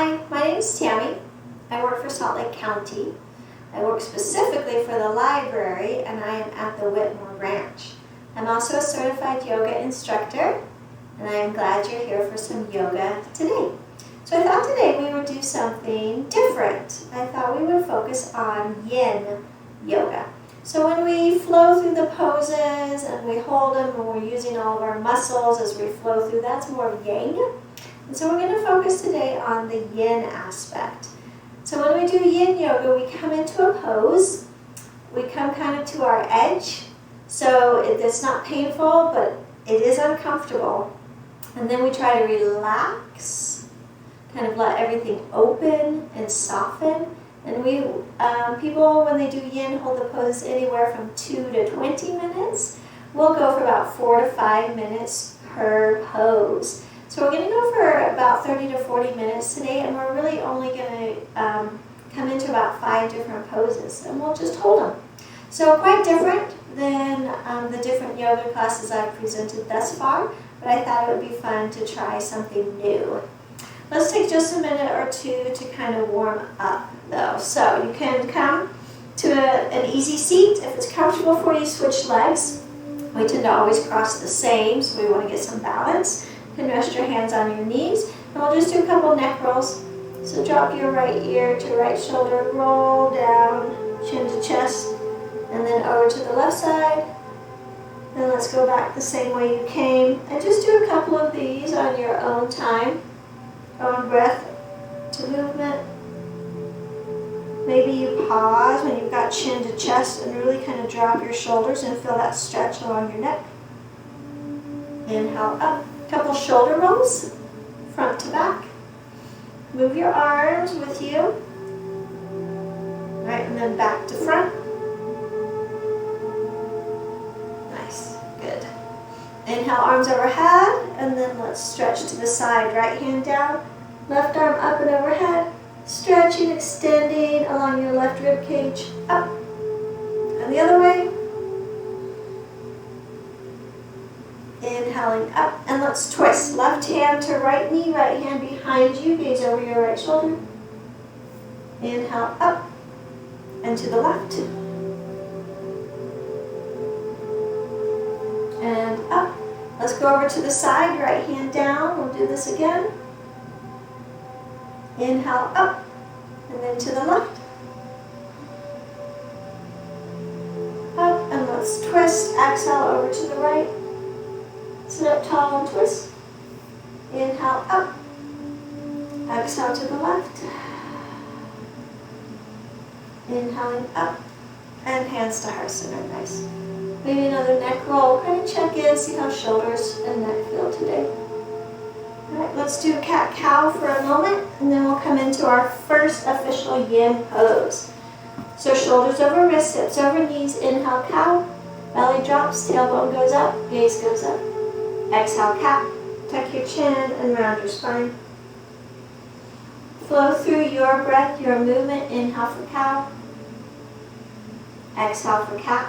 Hi, my name is Tammy. I work for Salt Lake County. I work specifically for the library and I am at the Whitmore Ranch. I'm also a certified yoga instructor and I am glad you're here for some yoga today. So I thought today we would do something different. I thought we would focus on yin yoga. So when we flow through the poses and we hold them and we're using all of our muscles as we flow through, that's more of yang. And so we're going to focus today on the yin aspect. So when we do yin yoga, we come into a pose. We come kind of to our edge. So it's not painful, but it is uncomfortable. And then we try to relax, kind of let everything open and soften. And people, when they do yin, hold the pose anywhere from 2 to 20 minutes. We'll go for about 4 to 5 minutes per pose. So we're going to go for about 30 to 40 minutes today, and we're really only going to come into about 5 different poses, and we'll just hold them. So quite different than the different yoga classes I've presented thus far, but I thought it would be fun to try something new. Let's take just a minute or two to kind of warm up, though. So you can come to an easy seat. If it's comfortable for you, switch legs. We tend to always cross the same, so we want to get some balance. You can rest your hands on your knees, and we'll just do a couple neck rolls. So drop your right ear to right shoulder, roll down, chin to chest, and then over to the left side. Then let's go back the same way you came, and just do a couple of these on your own time, own breath to movement. Maybe you pause when you've got chin to chest and really kind of drop your shoulders and feel that stretch along your neck. Inhale up. Couple shoulder rolls, front to back. Move your arms with you. Right, and then back to front. Nice, good. Inhale, arms overhead, and then let's stretch to the side. Right hand down, left arm up and overhead. Stretching, extending along your left rib cage, up. And the other way. Inhaling up, and let's twist. Left hand to right knee, right hand behind you, gaze over your right shoulder. Inhale up, and to the left. And up. Let's go over to the side, right hand down. We'll do this again. Inhale up, and then to the left. Up, and let's twist. Exhale over to the right. Sit up tall and twist. Inhale up. Exhale to the left. Inhaling up. And hands to heart center. Nice. Maybe another neck roll. Kind of check in, see how shoulders and neck feel today. Alright, let's do cat-cow for a moment, and then we'll come into our first official yin pose. So shoulders over wrists, hips over knees. Inhale, cow. Belly drops, tailbone goes up, gaze goes up. Exhale, cat. Tuck your chin and round your spine. Flow through your breath, your movement. Inhale for cow. Exhale for cat.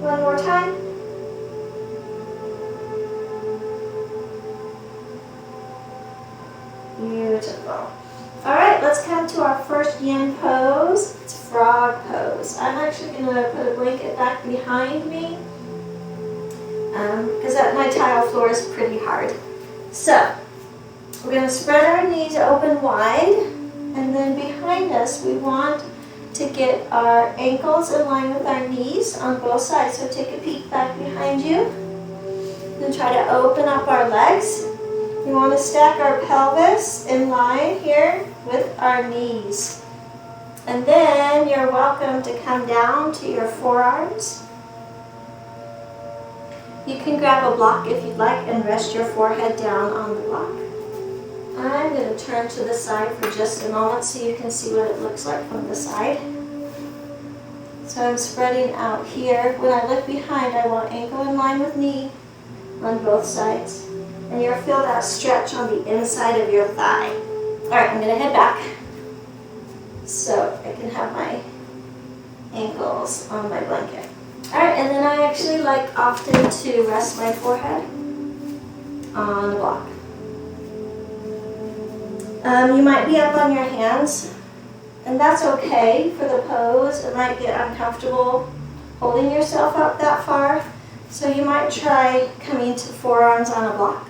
One more time. Beautiful. All right, let's come to our first yin pose. It's frog pose. I'm actually going to put a blanket back behind me, because my tile floor is pretty hard. So we're going to spread our knees open wide, and then behind us we want to get our ankles in line with our knees on both sides. So take a peek back behind you. Then try to open up our legs. We want to stack our pelvis in line here with our knees. And then you're welcome to come down to your forearms. You can grab a block if you'd like and rest your forehead down on the block. I'm going to turn to the side for just a moment so you can see what it looks like from the side. So I'm spreading out here. When I look behind, I want ankle in line with knee on both sides. And you'll feel that stretch on the inside of your thigh. All right, I'm going to head back so I can have my ankles on my blanket. All right, and then I actually like often to rest my forehead on the block. You might be up on your hands, and that's okay for the pose. It might get uncomfortable holding yourself up that far, so you might try coming to forearms on a block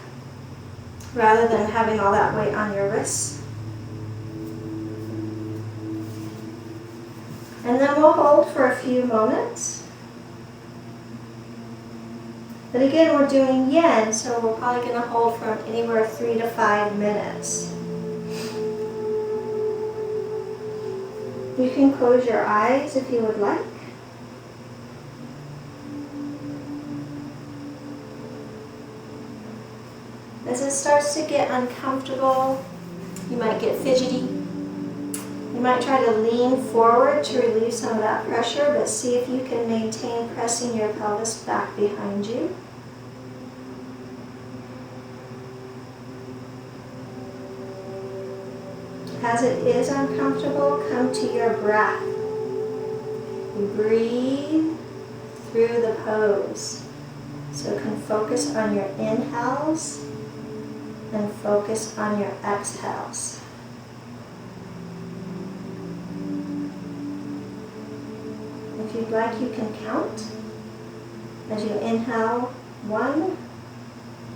rather than having all that weight on your wrists. And then we'll hold for a few moments. But again, we're doing yin, so we're probably going to hold for anywhere 3 to 5 minutes. You can close your eyes if you would like. As it starts to get uncomfortable, you might get fidgety. You might try to lean forward to relieve some of that pressure, but see if you can maintain pressing your pelvis back behind you. As it is uncomfortable, come to your breath. You breathe through the pose. So you can focus on your inhales and focus on your exhales. If you'd like, you can count. As you inhale, 1,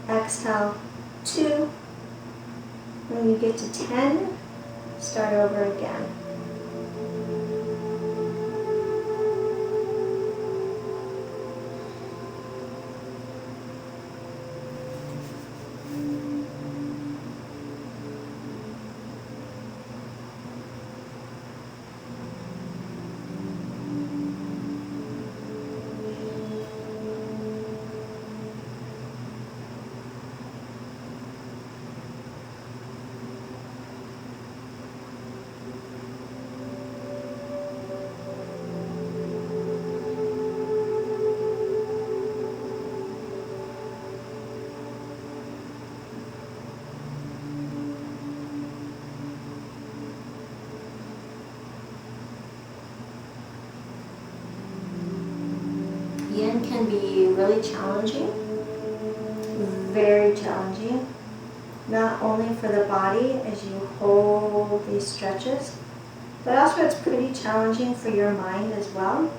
exhale, 2. When you get to 10, start over again. Yin can be really challenging, very challenging, not only for the body as you hold these stretches, but also it's pretty challenging for your mind as well.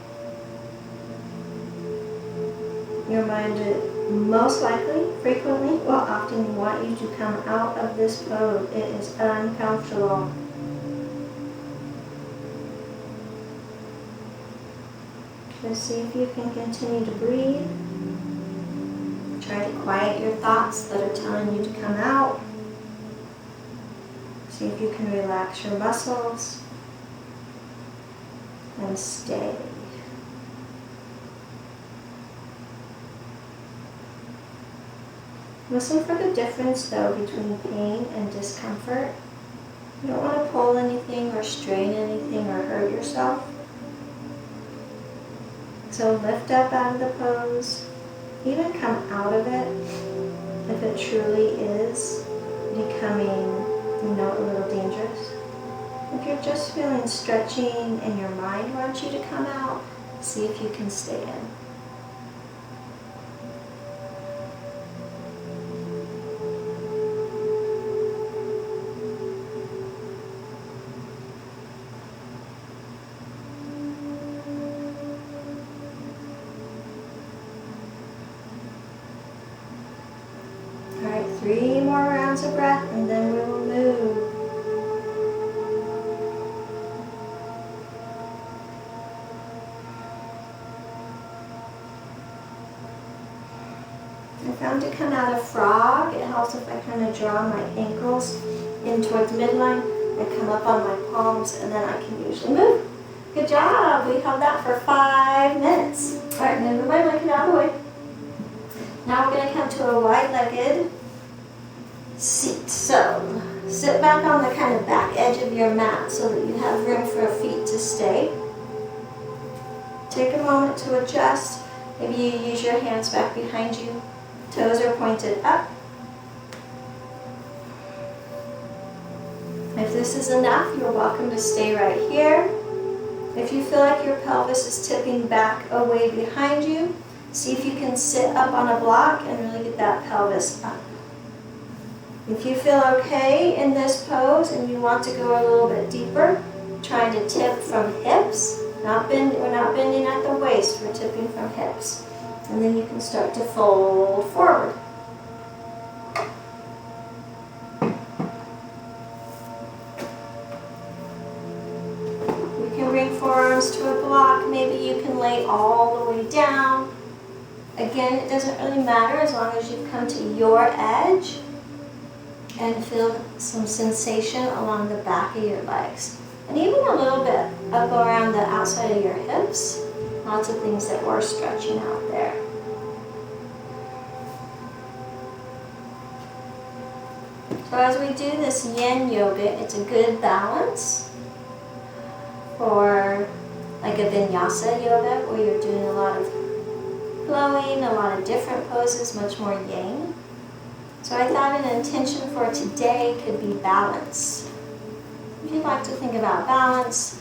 Your mind most likely, frequently, will often want you to come out of this pose. It is uncomfortable. Just see if you can continue to breathe. Try to quiet your thoughts that are telling you to come out. See if you can relax your muscles and stay. Listen for the difference though between pain and discomfort. You don't want to pull anything or strain anything or hurt yourself. So lift up out of the pose, even come out of it if it truly is becoming, a little dangerous. If you're just feeling stretching and your mind wants you to come out, see if you can stay in. All right, 3 more rounds of breath and then we will move. I found to come out of frog, it helps if I kind of draw my ankles in towards midline. I come up on my palms and then I can usually move. Good job, we held that for 5 minutes. All right, move my blanket out of the way. Now we're going to come to a wide-legged seat. So sit back on the kind of back edge of your mat so that you have room for your feet to stay. Take a moment to adjust. Maybe you use your hands back behind you. Toes are pointed up. If this is enough, you're welcome to stay right here. If you feel like your pelvis is tipping back away behind you, see if you can sit up on a block and really get that pelvis up. If you feel okay in this pose and you want to go a little bit deeper, trying to tip from hips, we're not bending at the waist, we're tipping from hips. And then you can start to fold forward. You can bring forearms to a block. Maybe you can lay all the way down. Again, it doesn't really matter as long as you come to your edge and feel some sensation along the back of your legs. And even a little bit up around the outside of your hips. Lots of things that we're stretching out there. So as we do this yin yoga, it's a good balance for like a vinyasa yoga where you're doing a lot of flowing, a lot of different poses, much more yang. So I thought an intention for today could be balance. If you'd like to think about balance,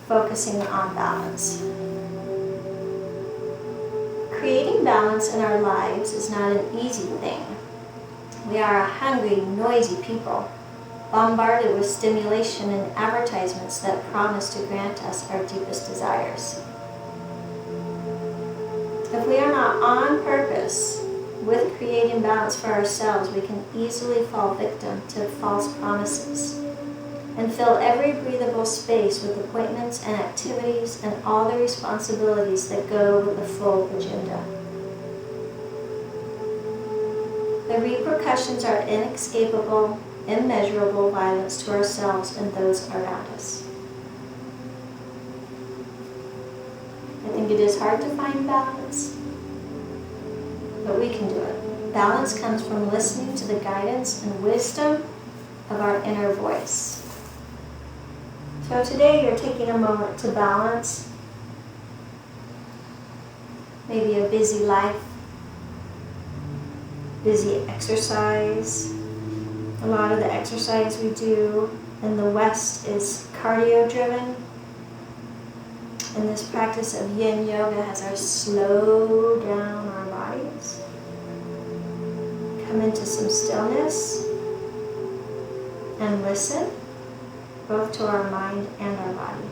focusing on balance. Creating balance in our lives is not an easy thing. We are a hungry, noisy people, bombarded with stimulation and advertisements that promise to grant us our deepest desires. If we are not on purpose with creating balance for ourselves, we can easily fall victim to false promises and fill every breathable space with appointments and activities and all the responsibilities that go with the full agenda. The repercussions are inescapable, immeasurable violence to ourselves and those around us. I think it is hard to find balance, but we can do it. Balance comes from listening to the guidance and wisdom of our inner voice. So today you're taking a moment to balance maybe a busy life, busy exercise. A lot of the exercise we do in the West is cardio driven. And this practice of yin yoga has us slow down our bodies, come into some stillness, and listen, both to our mind and our body.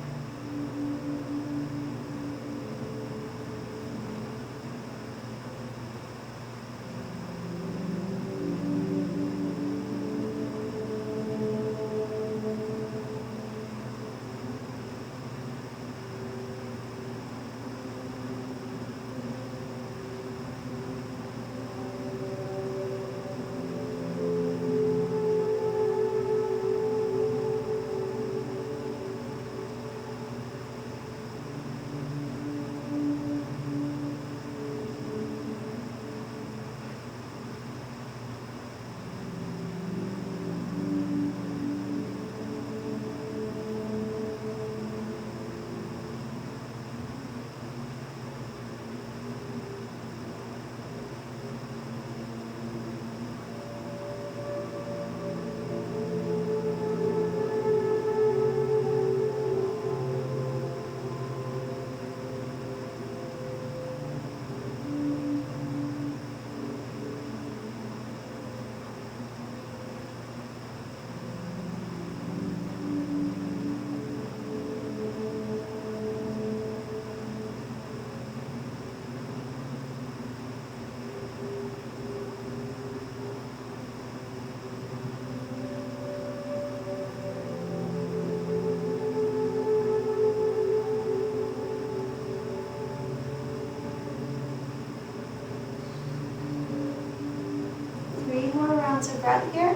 Of breath here.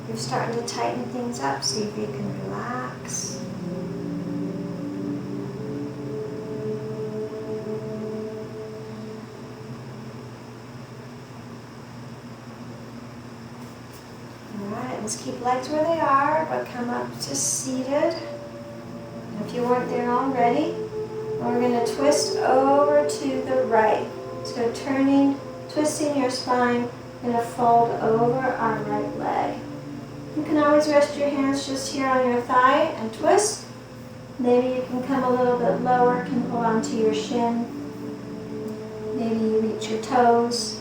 You're starting to tighten things up, see if you can relax. Alright, let's keep legs where they are, but come up to seated. If you weren't there already, we're going to twist over to the right. So twisting your spine. Going to fold over our right leg. You can always rest your hands just here on your thigh and twist. Maybe you can come a little bit lower, can hold on to your shin. Maybe you reach your toes.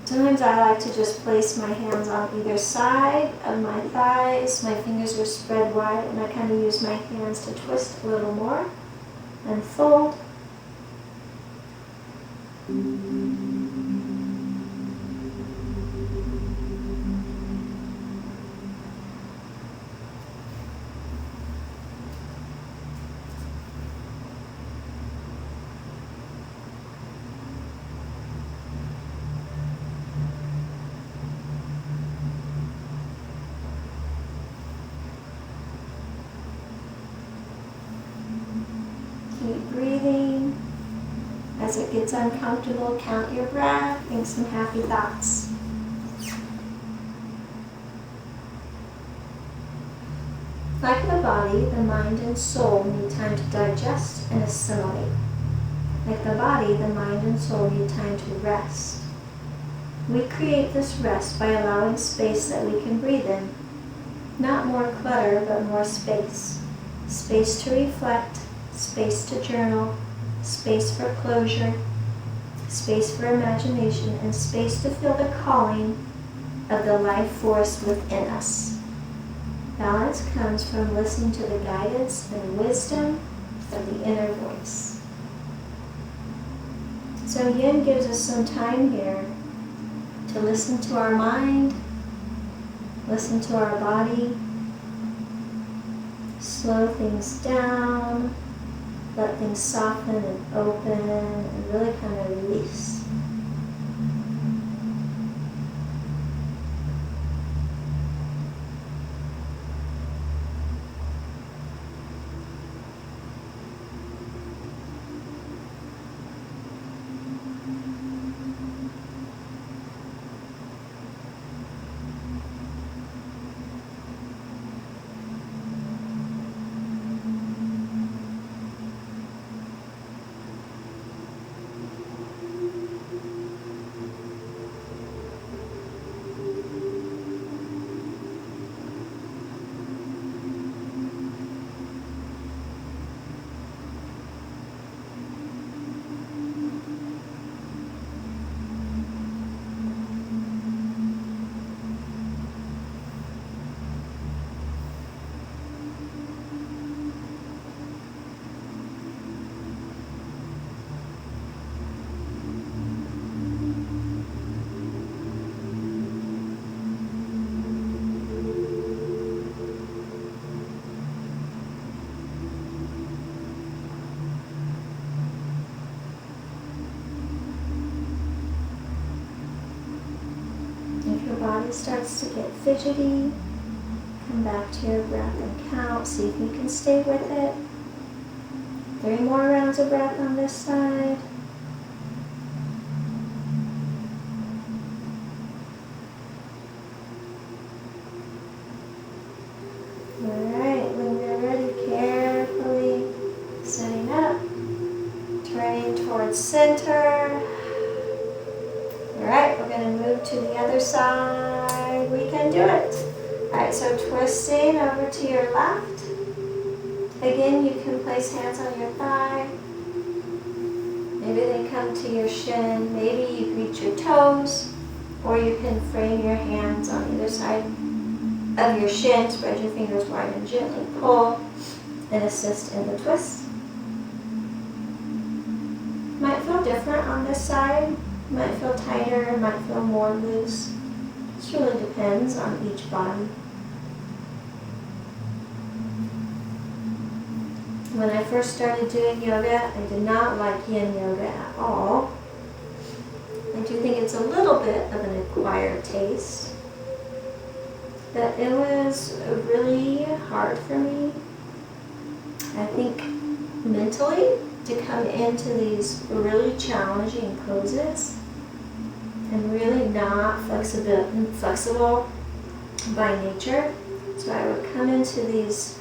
Sometimes I like to just place my hands on either side of my thighs. My fingers are spread wide, and I kind of use my hands to twist a little more and fold. Keep breathing. As it gets uncomfortable, count your breath, think some happy thoughts. Like the body, the mind and soul need time to digest and assimilate. Like the body, the mind and soul need time to rest. We create this rest by allowing space that we can breathe in. Not more clutter, but more space. Space to reflect, space to journal, space for closure, space for imagination, and space to feel the calling of the life force within us. Balance comes from listening to the guidance and wisdom of the inner voice. So Yin gives us some time here to listen to our mind, listen to our body, slow things down, let things soften and open and really kind of release. Body starts to get fidgety, come back to your breath and count. See if you can stay with it. 3 more rounds of breath on this side. Alright, when you're ready, carefully setting up, turning towards center. Alright, we're going to move to the other side. We can do it. Alright, so twisting over to your left. Again, you can place hands on your thigh. Maybe they come to your shin. Maybe you reach your toes. Or you can frame your hands on either side of your shin. Spread your fingers wide and gently pull and assist in the twist. Might feel different on this side. Might feel tighter, might feel more loose. This really depends on each body. When I first started doing yoga, I did not like Yin yoga at all. I do think it's a little bit of an acquired taste. But it was really hard for me, I think, mentally, to come into these really challenging poses and really not flexible by nature. So I would come into these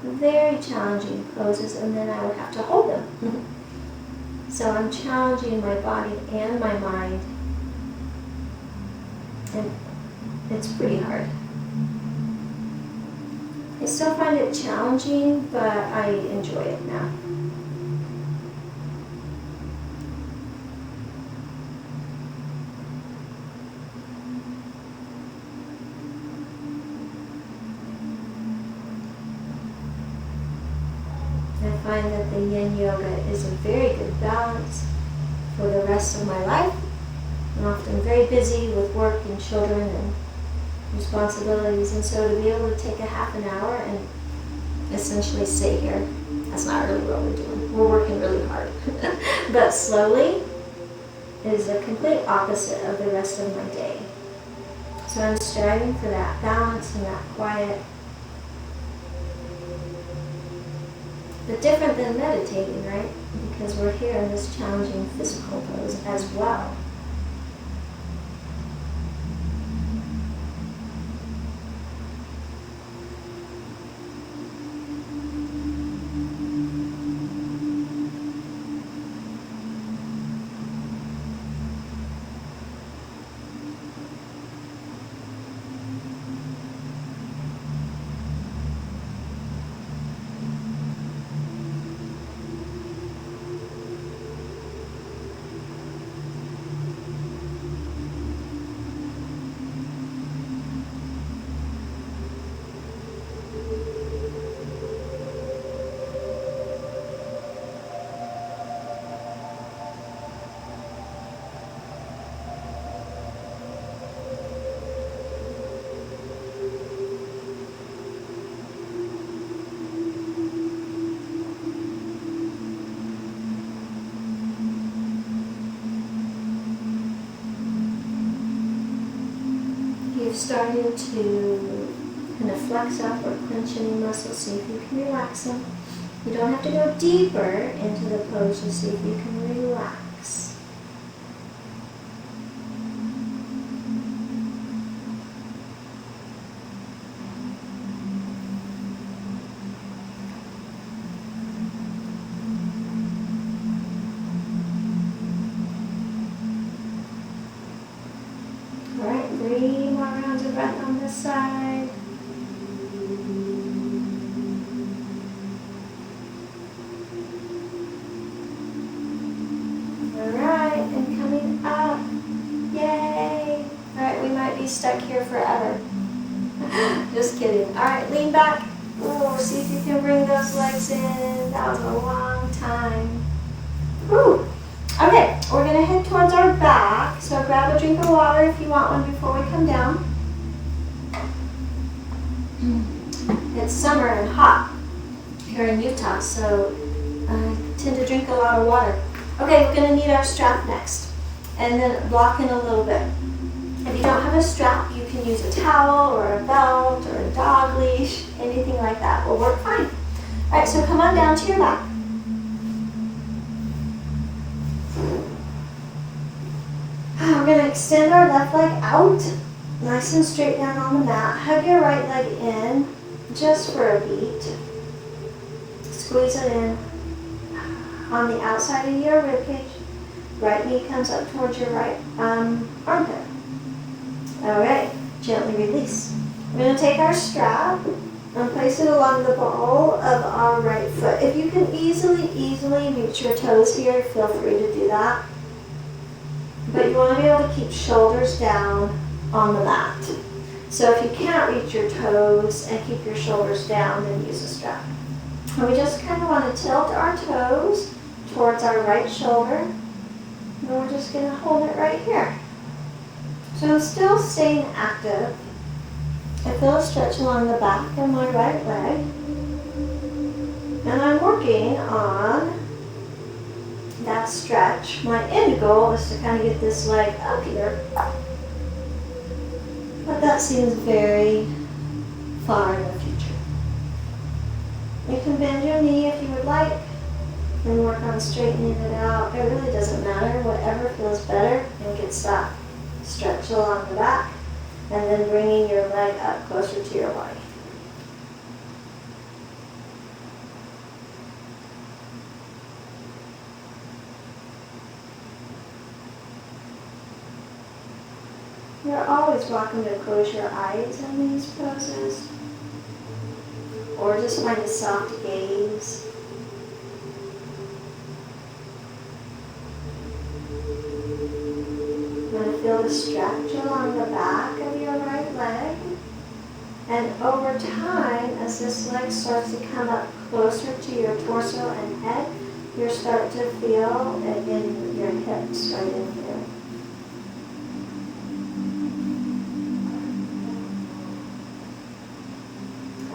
very challenging poses and then I would have to hold them. So I'm challenging my body and my mind, and it's pretty hard. I still find it challenging, but I enjoy it now. find that the yin yoga is a very good balance for the rest of my life. I'm often very busy with work and children and responsibilities, and so to be able to take a half an hour and essentially sit here, that's not really what we're doing. We're working really hard. But slowly is the complete opposite of the rest of my day. So I'm striving for that balance and that quiet. But different than meditating, right? Because we're here in this challenging physical pose as well. Starting to kind of flex up or clench any muscles, see if you can relax them. You don't have to go deeper into the pose, just see if you can relax. All right, 3 more rounds of breath on this side. All right, and coming up. Yay! All right, we might be stuck here forever. Just kidding. All right, lean back. Oh, see if you can bring those legs in. That was a long time. Whew. Okay, we're going to head towards our back. So grab a drink of water if you want one before we come down. It's summer and hot here in Utah, so I tend to drink a lot of water. Okay, we're going to need our strap next, and then block in a little bit. If you don't have a strap, you can use a towel or a belt or a dog leash, anything like that will work fine. All right, so come on down to your back. We're going to extend our left leg out, nice and straight down on the mat. Hug your right leg in just for a beat. Squeeze it in on the outside of your ribcage. Right knee comes up towards your right armpit. All right, gently release. We're going to take our strap and place it along the ball of our right foot. If you can easily reach your toes here, feel free to do that. But you want to be able to keep shoulders down on the mat. So if you can't reach your toes and keep your shoulders down, then use a strap. And we just kind of want to tilt our toes towards our right shoulder. And we're just going to hold it right here. So I'm still staying active. I feel a stretch along the back of my right leg. And I'm working on that stretch. My end goal is to kind of get this leg up here. But that seems very far in the future. You can bend your knee if you would like and work on straightening it out. It really doesn't matter. Whatever feels better and gets that stretch along the back, and then bringing your leg up closer to your body. You're always welcome to close your eyes in these poses, or just find a soft gaze. You want to feel the stretch along the back of your right leg. And over time, as this leg starts to come up closer to your torso and head, you'll start to feel it in your hips right in here.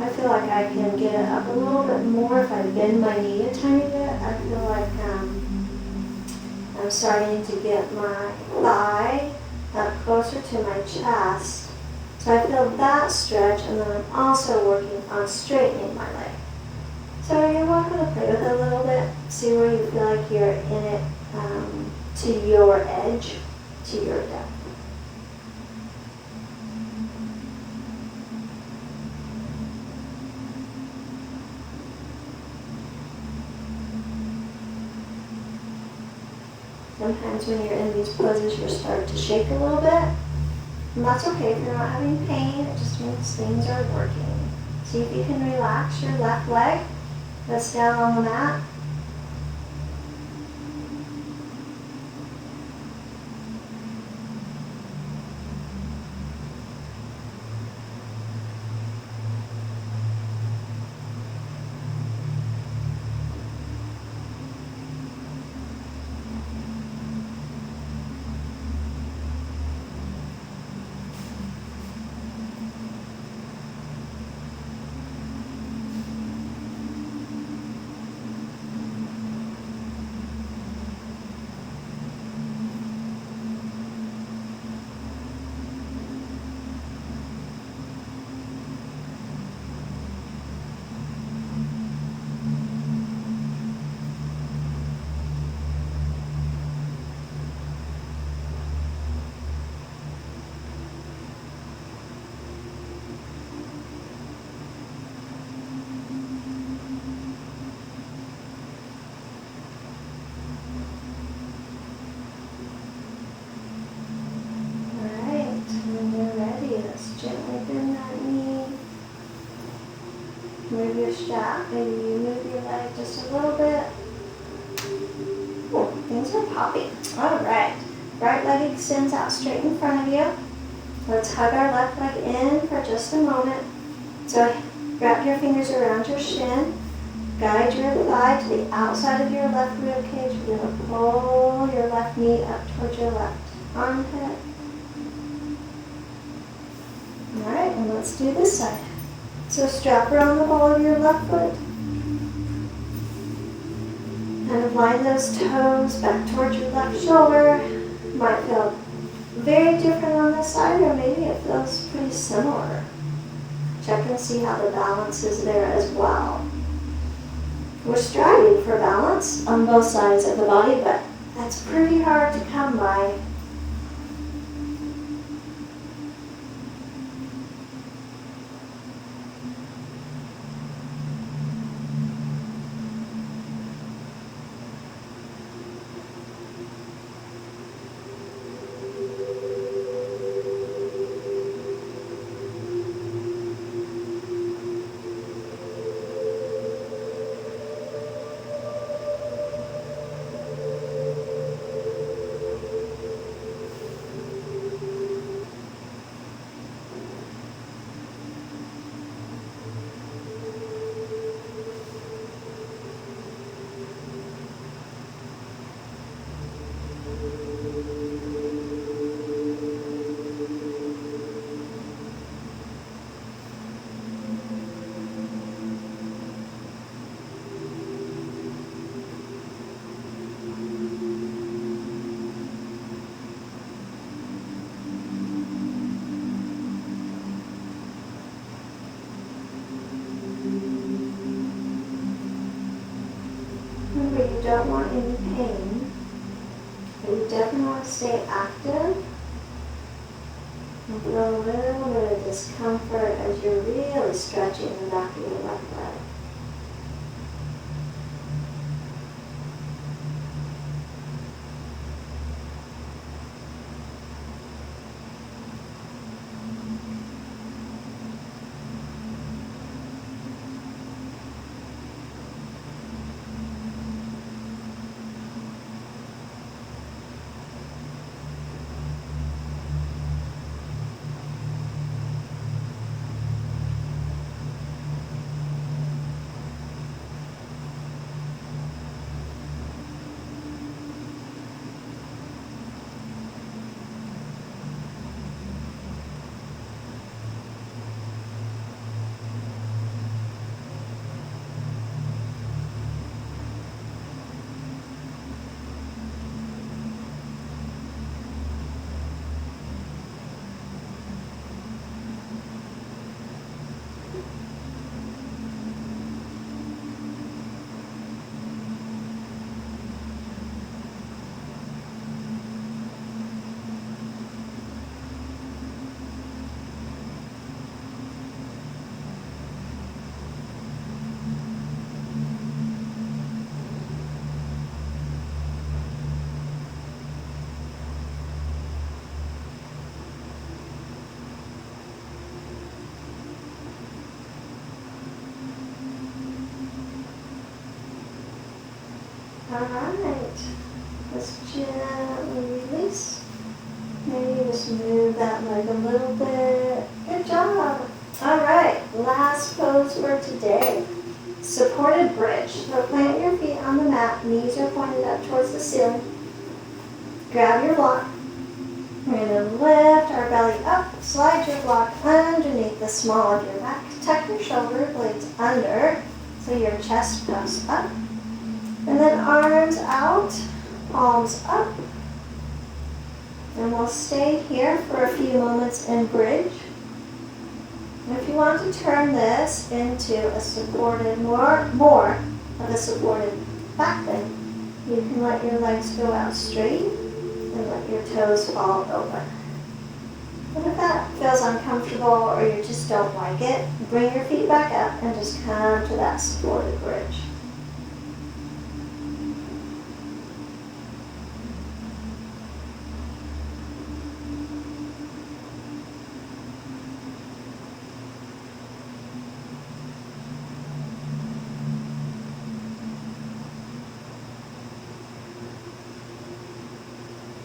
I feel like I can get it up a little bit more if I bend my knee a tiny bit. I feel like I'm starting to get my thigh up closer to my chest. So I feel that stretch, and then I'm also working on straightening my leg. So you're welcome to play with it a little bit, see where you feel like you're in it to your edge, to your depth. Sometimes when you're in these poses, you start to shake a little bit. And that's okay if you're not having pain, it just means things are working. See if you can relax your left leg that's down on the mat. Move your strap, maybe you move your leg just a little bit. Cool, things are popping. All right, right leg extends out straight in front of you. Let's hug our left leg in for just a moment. So wrap your fingers around your shin. Guide your thigh to the outside of your left rib cage. We're going to pull your left knee up towards your left armpit. All right, and let's do this side. So strap around the ball of your left foot. Kind of line those toes back towards your left shoulder. Might feel very different on this side, or maybe it feels pretty similar. Check and see how the balance is there as well. We're striving for balance on both sides of the body, but that's pretty hard to come by. Remember, you don't want any pain, but you definitely want to stay active and feel a little bit of discomfort as you're really stretching the back of your left leg. Alright. Let's gently release. Maybe just move that leg a little bit. Good job. Alright, last pose for today. Supported bridge. So plant your feet on the mat, knees are pointed up towards the ceiling. Grab your block. We're going to lift our belly up, slide your block underneath the small of your back. Tuck your shoulder blades under so your chest puffs up. And then arms out, palms up. And we'll stay here for a few moments in bridge. And if you want to turn this into a supported, more of a supported back bend, you can let your legs go out straight and let your toes fall open. But if that feels uncomfortable or you just don't like it, bring your feet back up and just come to that supported bridge.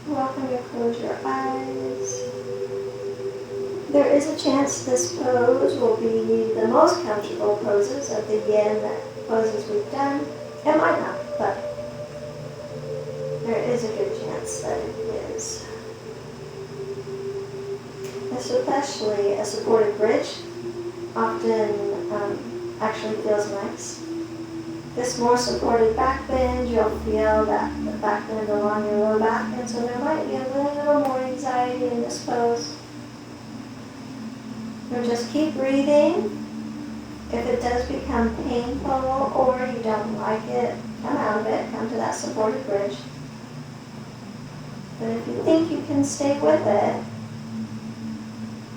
Welcome to close your eyes. There is a chance this pose will be the most comfortable poses of the yin poses we've done. It might not, but there is a good chance that it is. Especially a supported bridge often actually feels nice. This more supported back bend, you'll feel that the back bend along your lower back, and so there might be a little more anxiety in this pose. So just keep breathing. If it does become painful or you don't like it, come out of it, come to that supported bridge. But if you think you can stay with it,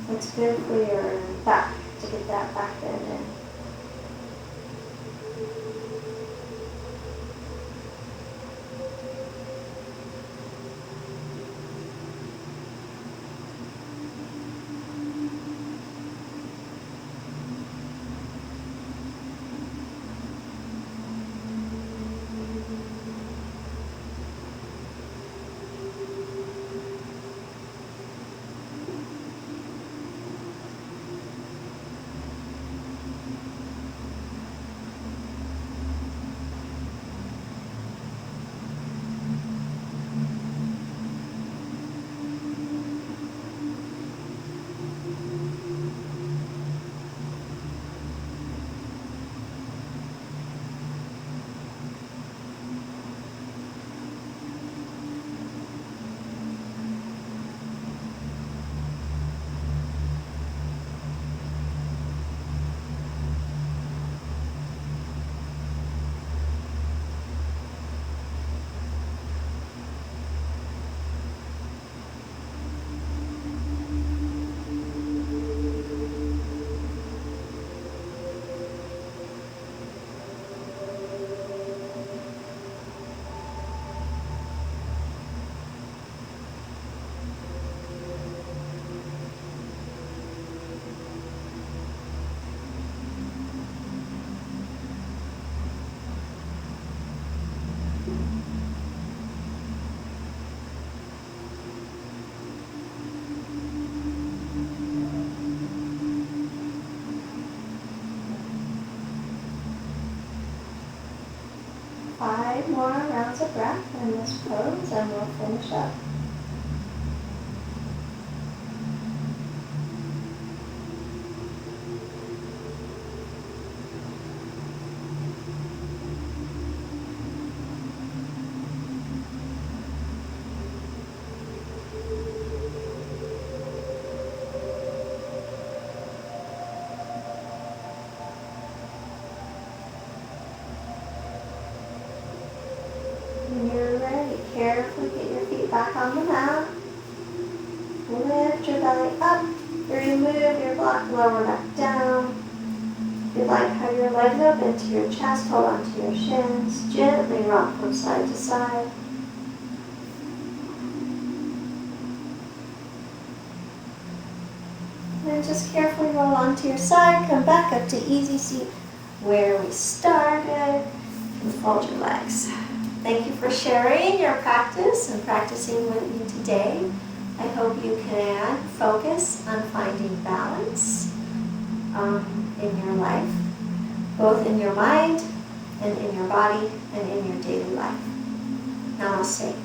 it's good for your back to get that back bend in. Five more rounds of breath in this pose and we'll finish up. When you're ready, carefully get your feet back on the mat. Lift your belly up. Remove your block, lower back down. If you'd like, hug your legs up into your chest, hold onto your shins. Gently rock from side to side. And just carefully roll onto your side. Come back up to easy seat where we started. And fold your legs. Thank you for sharing your practice and practicing with me today. I hope you can focus on finding balance in your life, both in your mind and in your body and in your daily life. Namaste.